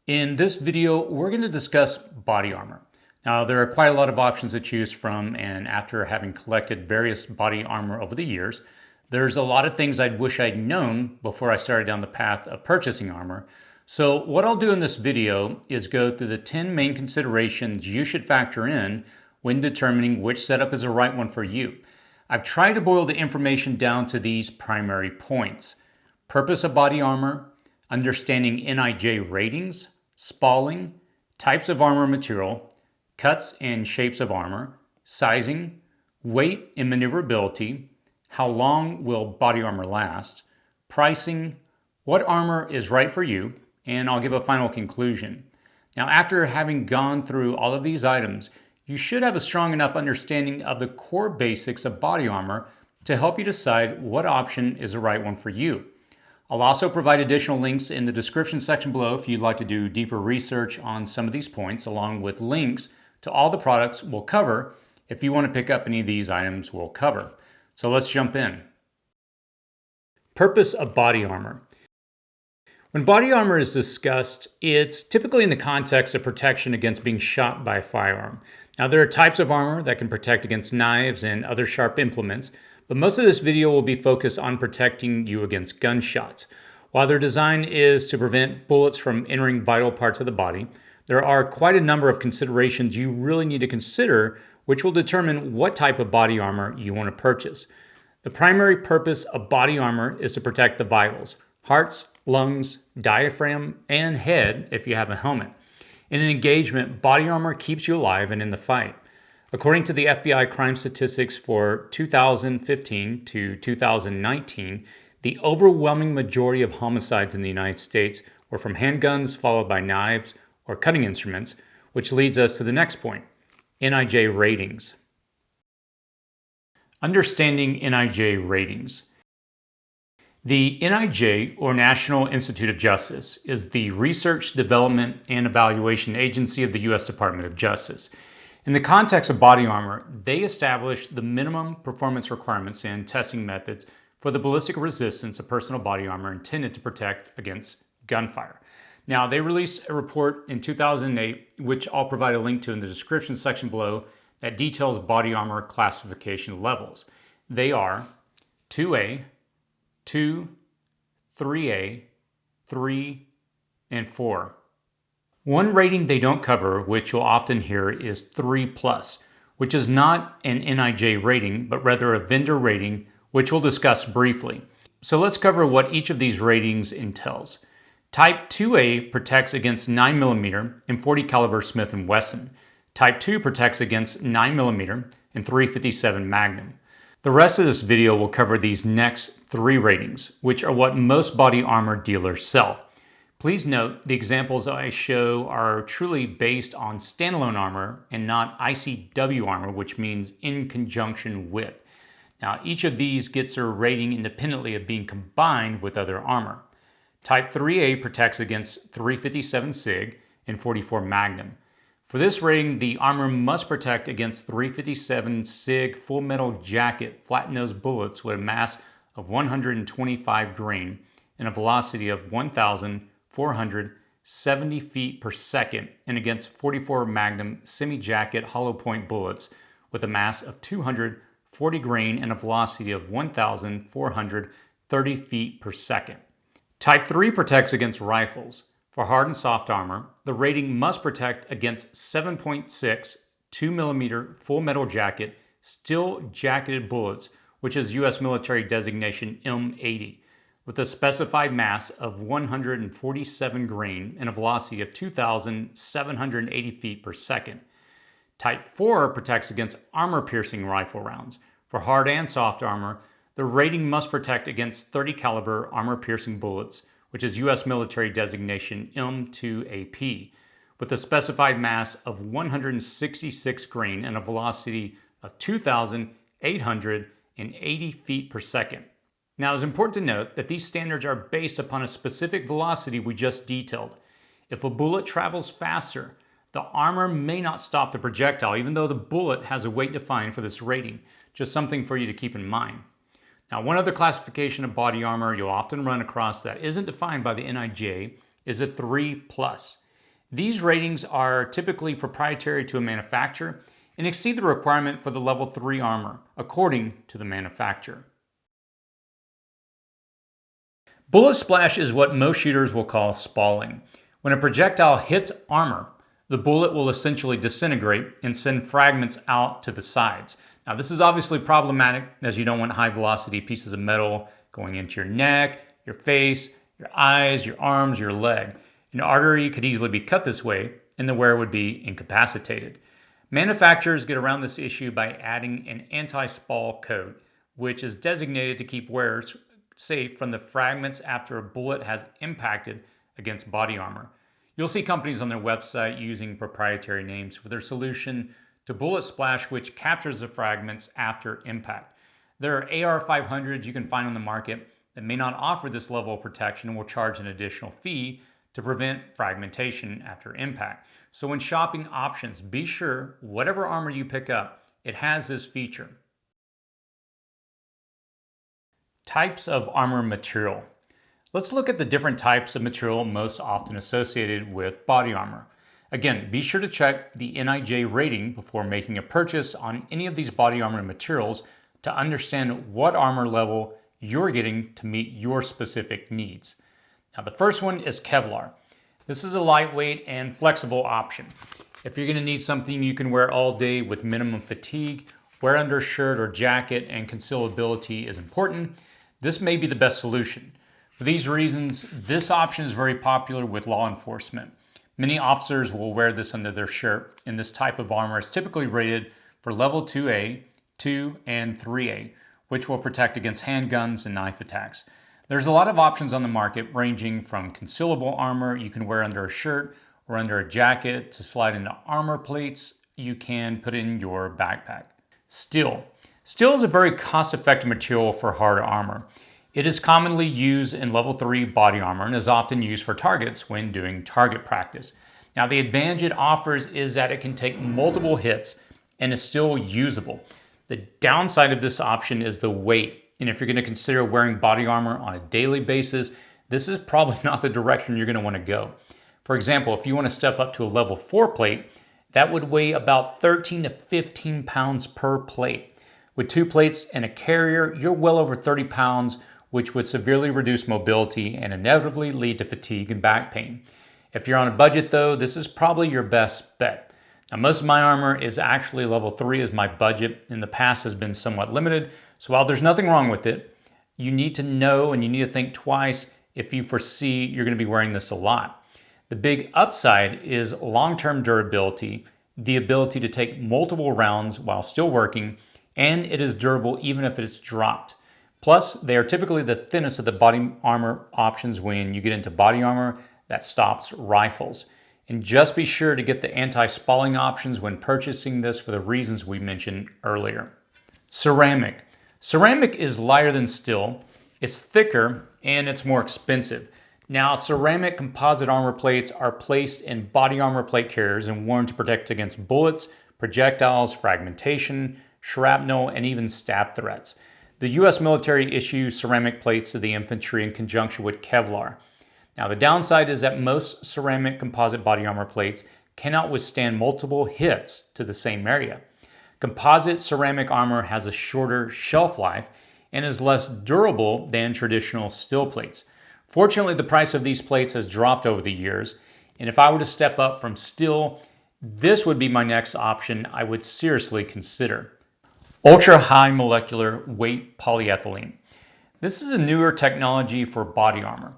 In this video, we're going to discuss body armor. Now, there are quite a lot of options to choose from, and after having collected various body armor over the years, there's a lot of things I'd wish I'd known before I started down the path of purchasing armor. So what I'll do in this video is go through the 10 main considerations you should factor in when determining which setup is the right one for you. I've tried to boil the information down to these primary points: purpose of body armor, understanding NIJ ratings, spalling, types of armor material, cuts and shapes of armor, sizing, weight and maneuverability, how long will body armor last, pricing, what armor is right for you, and I'll give a final conclusion. Now, after having gone through all of these items, you should have a strong enough understanding of the core basics of body armor to help you decide what option is the right one for you. I'll also provide additional links in the description section below if you'd like to do deeper research on some of these points, along with links to all the products we'll cover if you want to pick up any of these items we'll cover. So let's jump in. Purpose of body armor. When body armor is discussed, it's typically in the context of protection against being shot by a firearm. Now, there are types of armor that can protect against knives and other sharp implements, but most of this video will be focused on protecting you against gunshots. While their design is to prevent bullets from entering vital parts of the body, there are quite a number of considerations you really need to consider, which will determine what type of body armor you want to purchase. The primary purpose of body armor is to protect the vitals: hearts, lungs, diaphragm, and head if you have a helmet. In an engagement, body armor keeps you alive and in the fight. According to the FBI crime statistics for 2015 to 2019, the overwhelming majority of homicides in the United States were from handguns, followed by knives or cutting instruments, which leads us to the next point: NIJ ratings. Understanding NIJ ratings. The NIJ, or National Institute of Justice, is the research, development, and evaluation agency of the U.S. Department of Justice. In the context of body armor, they established the minimum performance requirements and testing methods for the ballistic resistance of personal body armor intended to protect against gunfire. Now, they released a report in 2008, which I'll provide a link to in the description section below, that details body armor classification levels. They are 2A, 2, 3A, 3, and 4. One rating they don't cover, which you'll often hear, is 3+, which is not an NIJ rating, but rather a vendor rating, which we'll discuss briefly. So let's cover what each of these ratings entails. Type 2A protects against 9mm and .40 caliber Smith & Wesson. Type 2 protects against 9mm and .357 Magnum. The rest of this video will cover these next 3 ratings, which are what most body armor dealers sell. Please note, the examples I show are truly based on standalone armor and not ICW armor, which means in conjunction with. Now, each of these gets their rating independently of being combined with other armor. Type 3A protects against .357 SIG and .44 Magnum. For this rating, the armor must protect against .357 SIG full metal jacket flat nose bullets with a mass of 125 grain and a velocity of 1,470 feet per second, and against .44 Magnum semi-jacket hollow point bullets with a mass of 240 grain and a velocity of 1,430 feet per second. Type 3 protects against rifles. For hard and soft armor, the rating must protect against 7.6 2mm full metal jacket steel jacketed bullets, which is U.S. military designation M80, with a specified mass of 147 grain and a velocity of 2,780 feet per second. Type 4 protects against armor-piercing rifle rounds. For hard and soft armor, the rating must protect against .30 caliber armor-piercing bullets, which is U.S. military designation M2AP, with a specified mass of 166 grain and a velocity of 2,880 feet per second. Now, it's important to note that these standards are based upon a specific velocity we just detailed. If a bullet travels faster, the armor may not stop the projectile, even though the bullet has a weight defined for this rating. Just something for you to keep in mind. Now, one other classification of body armor you'll often run across that isn't defined by the NIJ is a 3+. These ratings are typically proprietary to a manufacturer and exceed the requirement for the level 3 armor, according to the manufacturer. Bullet splash is what most shooters will call spalling. When a projectile hits armor, the bullet will essentially disintegrate and send fragments out to the sides. Now, this is obviously problematic, as you don't want high velocity pieces of metal going into your neck, your face, your eyes, your arms, your leg. An artery could easily be cut this way, and the wearer would be incapacitated. Manufacturers get around this issue by adding an anti-spall coat, which is designated to keep wearers safe from the fragments after a bullet has impacted against body armor. You'll see companies on their website using proprietary names for their solution to bullet splash, which captures the fragments after impact. There are AR-500s you can find on the market that may not offer this level of protection and will charge an additional fee to prevent fragmentation after impact. So when shopping options, be sure whatever armor you pick up, it has this feature. Types of armor material. Let's look at the different types of material most often associated with body armor. Again, be sure to check the NIJ rating before making a purchase on any of these body armor materials to understand what armor level you're getting to meet your specific needs. Now, the first one is Kevlar. This is a lightweight and flexible option. If you're going to need something you can wear all day with minimum fatigue, wear under a shirt or jacket, and concealability is important, this may be the best solution. For these reasons, this option is very popular with law enforcement. Many officers will wear this under their shirt, and this type of armor is typically rated for level 2A, 2, and 3A, which will protect against handguns and knife attacks. There's a lot of options on the market, ranging from concealable armor you can wear under a shirt or under a jacket to slide into armor plates you can put in your backpack. Steel. Steel is a very cost-effective material for hard armor. It is commonly used in level 3 body armor and is often used for targets when doing target practice. Now, the advantage it offers is that it can take multiple hits and is still usable. The downside of this option is the weight. And if you're going to consider wearing body armor on a daily basis, this is probably not the direction you're going to want to go. For example, if you want to step up to a level 4 plate, that would weigh about 13 to 15 pounds per plate. With 2 plates and a carrier, you're well over 30 pounds, which would severely reduce mobility and inevitably lead to fatigue and back pain. If you're on a budget though, this is probably your best bet. Now, most of my armor is actually level 3 as my budget. In the past has been somewhat limited, so while there's nothing wrong with it, you need to know and you need to think twice if you foresee you're going to be wearing this a lot. The big upside is long-term durability, the ability to take multiple rounds while still working, and it is durable even if it's dropped. Plus, they are typically the thinnest of the body armor options when you get into body armor that stops rifles. And just be sure to get the anti-spalling options when purchasing this for the reasons we mentioned earlier. Ceramic. Ceramic is lighter than steel, it's thicker, and it's more expensive. Now, ceramic composite armor plates are placed in body armor plate carriers and worn to protect against bullets, projectiles, fragmentation, shrapnel, and even stab threats. The U.S. military issues ceramic plates to the infantry in conjunction with Kevlar. Now, the downside is that most ceramic composite body armor plates cannot withstand multiple hits to the same area. Composite ceramic armor has a shorter shelf life and is less durable than traditional steel plates. Fortunately, the price of these plates has dropped over the years, and if I were to step up from steel, this would be my next option I would seriously consider. Ultra high molecular weight polyethylene. This is a newer technology for body armor.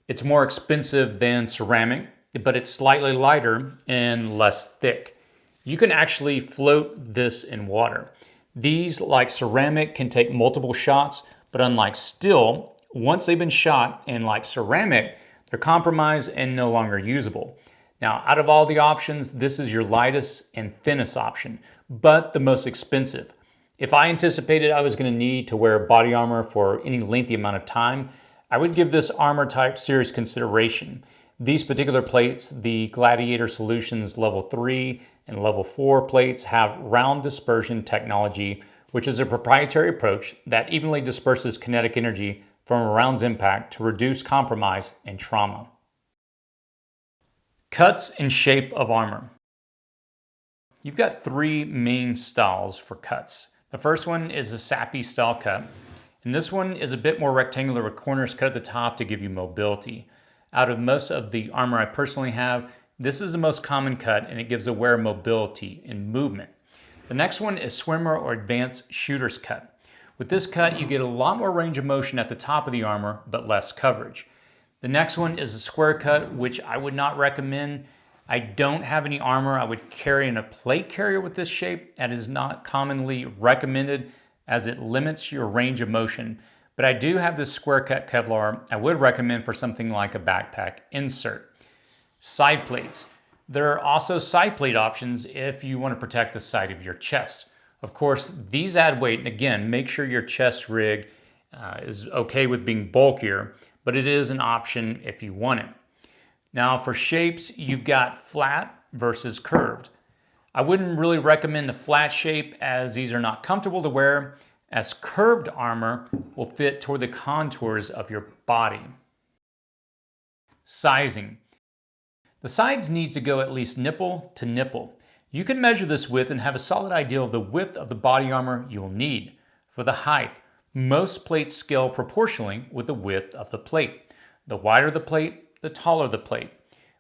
It's more expensive than ceramic, but it's slightly lighter and less thick. You can actually float this in water. These, like ceramic, can take multiple shots, but unlike steel, once they've been shot, and like ceramic, they're compromised and no longer usable. Now, out of all the options, this is your lightest and thinnest option, but the most expensive. If I anticipated I was going to need to wear body armor for any lengthy amount of time, I would give this armor type serious consideration. These particular plates, the Gladiator Solutions Level 3 and Level 4 plates, have round dispersion technology, which is a proprietary approach that evenly disperses kinetic energy from a round's impact to reduce compromise and trauma. Cuts and shape of armor. You've got three main styles for cuts. The first one is a sappy style cut, and this one is a bit more rectangular with corners cut at the top to give you mobility. Out of most of the armor I personally have, this is the most common cut, and it gives the wearer mobility and movement. The next one is swimmer or advanced shooter's cut. With this cut, you get a lot more range of motion at the top of the armor, but less coverage. The next one is a square cut, which I would not recommend. I don't have any armor I would carry in a plate carrier with this shape. That is not commonly recommended as it limits your range of motion. But I do have this square cut Kevlar I would recommend for something like a backpack insert. Side plates. There are also side plate options if you want to protect the side of your chest. Of course, these add weight, and again, make sure your chest rig is okay with being bulkier, but it is an option if you want it. Now for shapes, you've got flat versus curved. I wouldn't really recommend the flat shape as these are not comfortable to wear, as curved armor will fit toward the contours of your body. Sizing. The sides needs to go at least nipple to nipple. You can measure this width and have a solid idea of the width of the body armor you'll need. For the height, most plates scale proportionally with the width of the plate. The wider the plate, the taller the plate.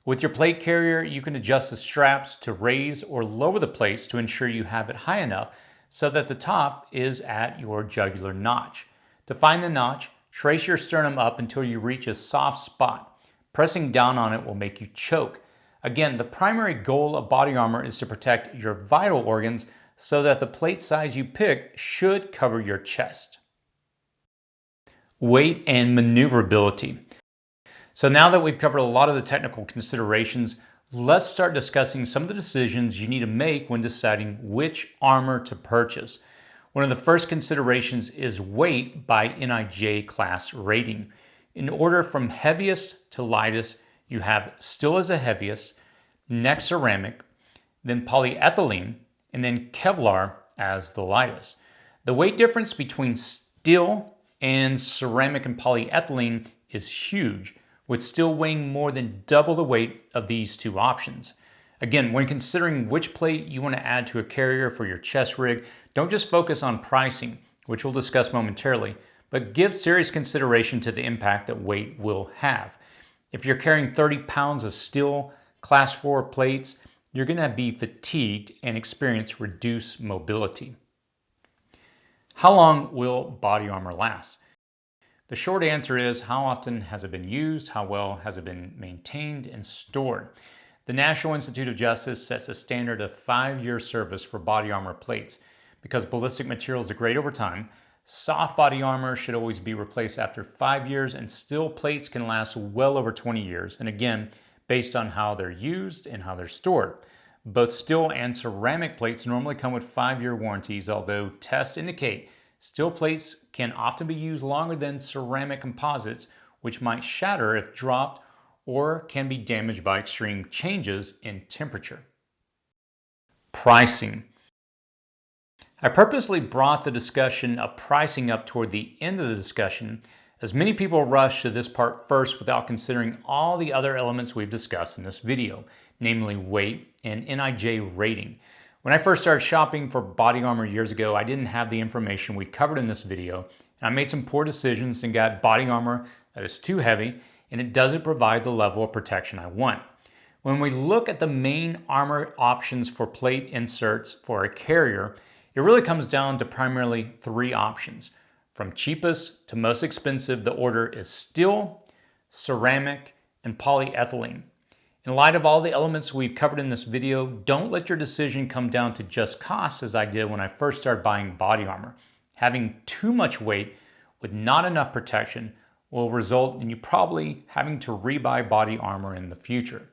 With your plate carrier, you can adjust the straps to raise or lower the plates to ensure you have it high enough so that the top is at your jugular notch. To find the notch, trace your sternum up until you reach a soft spot. Pressing down on it will make you choke. Again, the primary goal of body armor is to protect your vital organs so that the plate size you pick should cover your chest. Weight and maneuverability. So now that we've covered a lot of the technical considerations, let's start discussing some of the decisions you need to make when deciding which armor to purchase. One of the first considerations is weight by NIJ class rating. In order from heaviest to lightest, you have steel as the heaviest, next ceramic, then polyethylene, and then Kevlar as the lightest. The weight difference between steel and ceramic and polyethylene is huge, with steel weighing more than double the weight of these two options. Again, when considering which plate you want to add to a carrier for your chest rig, don't just focus on pricing, which we'll discuss momentarily, but give serious consideration to the impact that weight will have. If you're carrying 30 pounds of steel class 4 plates, you're going to be fatigued and experience reduced mobility. How long will body armor last? The short answer is, how often has it been used? How well has it been maintained and stored? The National Institute of Justice sets a standard of 5-year service for body armor plates. Because ballistic materials degrade over time, soft body armor should always be replaced after 5 years, and steel plates can last well over 20 years. And again, based on how they're used and how they're stored. Both steel and ceramic plates normally come with 5-year warranties, although tests indicate steel plates can often be used longer than ceramic composites, which might shatter if dropped or can be damaged by extreme changes in temperature. Pricing. I purposely brought the discussion of pricing up toward the end of the discussion, as many people rush to this part first without considering all the other elements we've discussed in this video, namely weight and NIJ rating. When I first started shopping for body armor years ago, I didn't have the information we covered in this video, and I made some poor decisions and got body armor that is too heavy and it doesn't provide the level of protection I want. When we look at the main armor options for plate inserts for a carrier, it really comes down to primarily 3 options. From cheapest to most expensive, the order is steel, ceramic, and polyethylene. In light of all the elements we've covered in this video, don't let your decision come down to just cost as I did when I first started buying body armor. Having too much weight with not enough protection will result in you probably having to rebuy body armor in the future.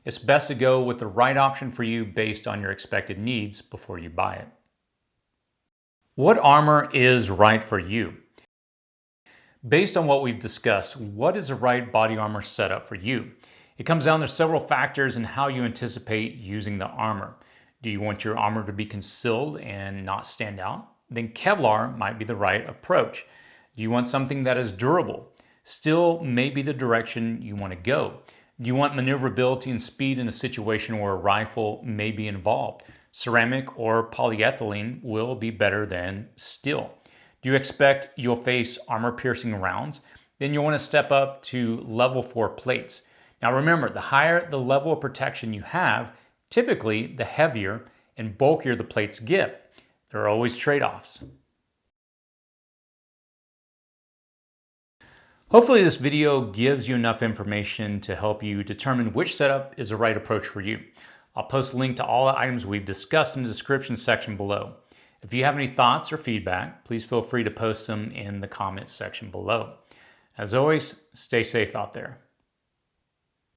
It's best to go with the right option for you based on your expected needs before you buy it. What armor is right for you? Based on what we've discussed, what is the right body armor setup for you? It comes down to several factors in how you anticipate using the armor. Do you want your armor to be concealed and not stand out? Then Kevlar might be the right approach. Do you want something that is durable? Steel may be the direction you want to go. Do you want maneuverability and speed in a situation where a rifle may be involved? Ceramic or polyethylene will be better than steel. Do you expect you'll face armor-piercing rounds? Then you'll want to step up to level 4 plates. Now remember, the higher the level of protection you have, typically the heavier and bulkier the plates get. There are always trade-offs. Hopefully this video gives you enough information to help you determine which setup is the right approach for you. I'll post a link to all the items we've discussed in the description section below. If you have any thoughts or feedback, please feel free to post them in the comments section below. As always, stay safe out there.